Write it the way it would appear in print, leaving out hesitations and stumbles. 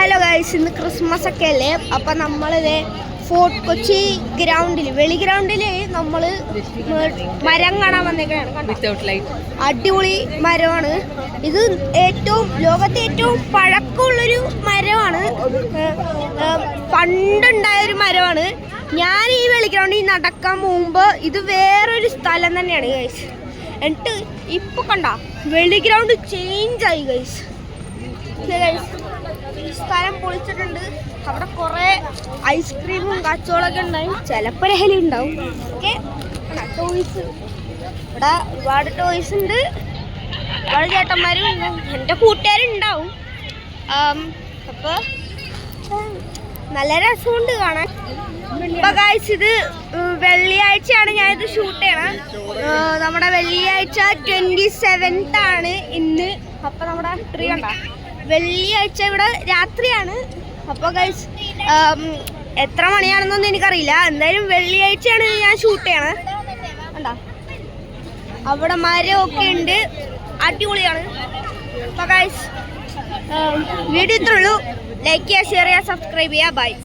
Hello guys, ഇന്ന് Christmas ഒക്കെ അല്ലേ. അപ്പം നമ്മളിത് ഫോർട്ട് കൊച്ചി ഗ്രൗണ്ടിൽ വെളി ഗ്രൗണ്ടിൽ നമ്മൾ മരം കാണാൻ വന്നേക്കാണ്. അടിപൊളി മരമാണ് ഇത്. ലോകത്തെ ഏറ്റവും പഴക്കമുള്ളൊരു മരമാണ്. പണ്ടുണ്ടായൊരു മരമാണ്. ഞാൻ ഈ വെളി ഗ്രൗണ്ടിൽ നടക്കാൻ പോകുമ്പോൾ ഇത് വേറൊരു സ്ഥലം തന്നെയാണ് ഗൈസ്. എന്നിട്ട് ഇപ്പൊ കണ്ട വെളി ഗ്രൗണ്ട് ചേഞ്ച് ആയി ഗൈസ്. ഈ സ്ഥലം പൊളിച്ചിട്ടുണ്ട്. അവിടെ കുറെ ഐസ്ക്രീമും കച്ചവടമൊക്കെ ഉണ്ടാവും. ചിലപ്പോൾ ലഹരി ഉണ്ടാവും. ഓക്കെ, ടോയ്സ് ഇവിടെ ഒരുപാട് ടോയ്സ് ഉണ്ട്. ഒരുപാട് ചേട്ടന്മാരും എൻ്റെ കൂട്ടുകാരുണ്ടാവും. അപ്പോൾ നല്ല രസമുണ്ട് കാണാൻ. ഇപ്പൊ ഗൈസ് ഇത് വെള്ളിയാഴ്ചയാണ് ഞാനിത് ഷൂട്ട് ചെയ്യണം. നമ്മുടെ വെള്ളിയാഴ്ച 27th ആണ് ഇന്ന്. അപ്പൊ നമ്മുടെ ട്രീ കണ്ട വെള്ളിയാഴ്ച ഇവിടെ രാത്രിയാണ്. അപ്പൊ ഗൈസ് എത്ര മണിയാണെന്നൊന്നും എനിക്കറിയില്ല. എന്തായാലും വെള്ളിയാഴ്ചയാണ് ഞാൻ ഷൂട്ട് ചെയ്യണം. കണ്ടാ അവിടെ മരമൊക്കെ ഉണ്ട്, അടിപൊളിയാണ്. അപ്പൊ ഗൈസ് വീഡിയോ ഇത്രേ ഉള്ളൂ. ലൈക്ക് ചെയ്യുക, ഷെയർ ചെയ്യുക, സബ്സ്ക്രൈബ് ചെയ്യുക. ബൈ.